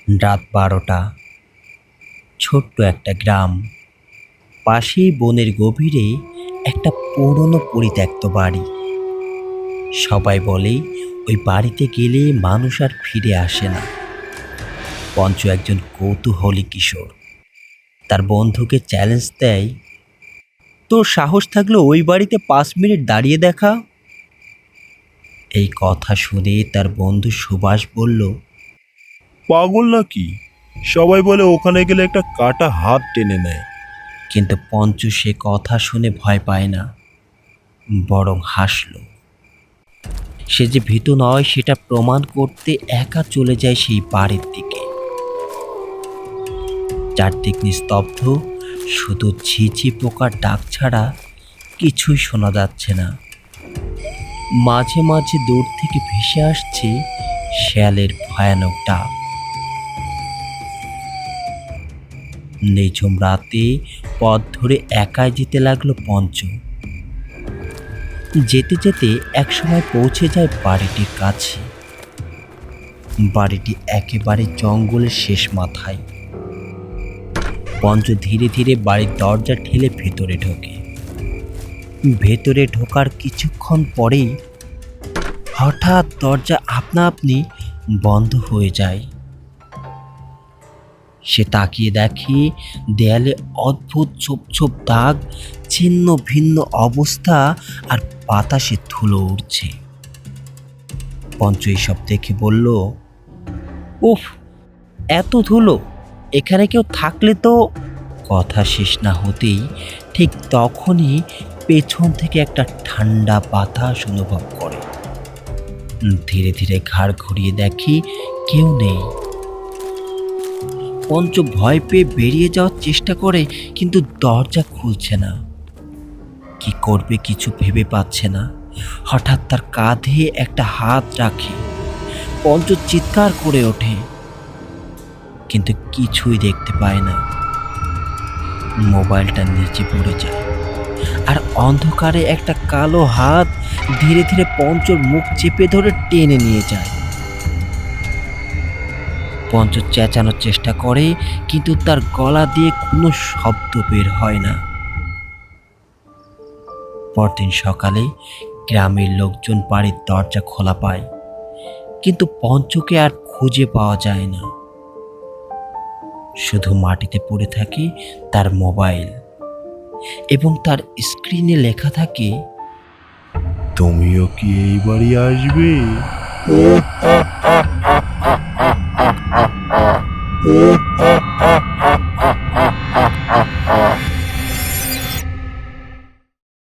রাত ১২টা। ছোট্ট একটা গ্রাম। পাশেই বনের গভীরে একটা পুরনো পরিত্যক্ত বাড়ি। সবাই বলে ওই বাড়িতে গেলে মানুষ আর ফিরে আসে না। পঞ্চু একজন কৌতূহলী কিশোর। তার বন্ধুকে চ্যালেঞ্জ দেয়, তোর সাহস থাকলে ওই বাড়িতে ৫ মিনিট দাঁড়িয়ে দেখা। এই কথা শুনে তার বন্ধু সুভাষ বলল, পাগল নাকি? সবাই বলে ওখানে গেলে একটা কাটা হাত টেনে নেয়। কিন্তু পঞ্চু সে কথা শুনে ভয় পায় না, বরং হাসল। সে যে ভীতু নয় সেটা প্রমাণ করতে একা চলে যায় সেই বাড়ির দিকে। চারদিক নিস্তব্ধ, শুধু ঝিঝি পোকার ডাক ছাড়া কিছুই শোনা যাচ্ছে না। মাঝে মাঝে দূর থেকে ভেসে আসছে শেয়ালের ভয়ানক ডাক। নিঝুম রাতে পথ ধরে একাই যেতে লাগলো পঞ্চু। যেতে যেতে একসময় পৌঁছে যায় বাড়িটির কাছে। বাড়িটি একেবারে জঙ্গলের শেষ মাথায়। পঞ্চু ধীরে ধীরে বাড়ির দরজা ঠেলে ভেতরে ঢোকে। ভেতরে ঢোকার কিছুক্ষণ পরেই হঠাৎ দরজা আপনা আপনি বন্ধ হয়ে যায়। সে তাকিয়ে দেখে দেয়ালে অদ্ভুত ছোপ ছোপ দাগ, ছিন্ন ভিন্ন অবস্থা, আর বাতাসে ধুলো উড়ছে। পঞ্চু এইসব দেখে বলল, উফ, এত ধুলো! এখানে কেউ থাকলে তো। কথা শেষ না হতেই ঠিক তখনই পেছন থেকে একটা ঠান্ডা বাতাস অনুভব করে। ধীরে ধীরে ঘাড় ঘুরিয়ে দেখি কেউ নেই। পঞ্চু ভয় পেয়ে বেরিয়ে যাওয়ার চেষ্টা করে, কিন্তু দরজা খুলছে না। কি করবে কিছু ভেবে পাচ্ছে না। হঠাৎ তার কাঁধে একটা হাত রাখে। পঞ্চু চিৎকার করে ওঠে, কিন্তু কিছুই দেখতে পায় না। মোবাইলটা নিচে পড়ে যায়, আর অন্ধকারে একটা কালো হাত ধীরে ধীরে পঞ্চুর মুখ চেপে ধরে টেনে নিয়ে যায়। পঞ্চু চেঁচানোর চেষ্টা করে, কিন্তু তার গলা দিয়ে কোনো শব্দ বের হয় না। পরদিন সকালে গ্রামের লোকজন বাড়ির দরজা খোলা পায়, কিন্তু পঞ্চুকে আর খুঁজে পাওয়া যায় না। শুধু মাটিতে পড়ে থাকে তার মোবাইল, এবং তার স্ক্রিনে লেখা থাকে, তুমিও কি এই বাড়ি আসবে?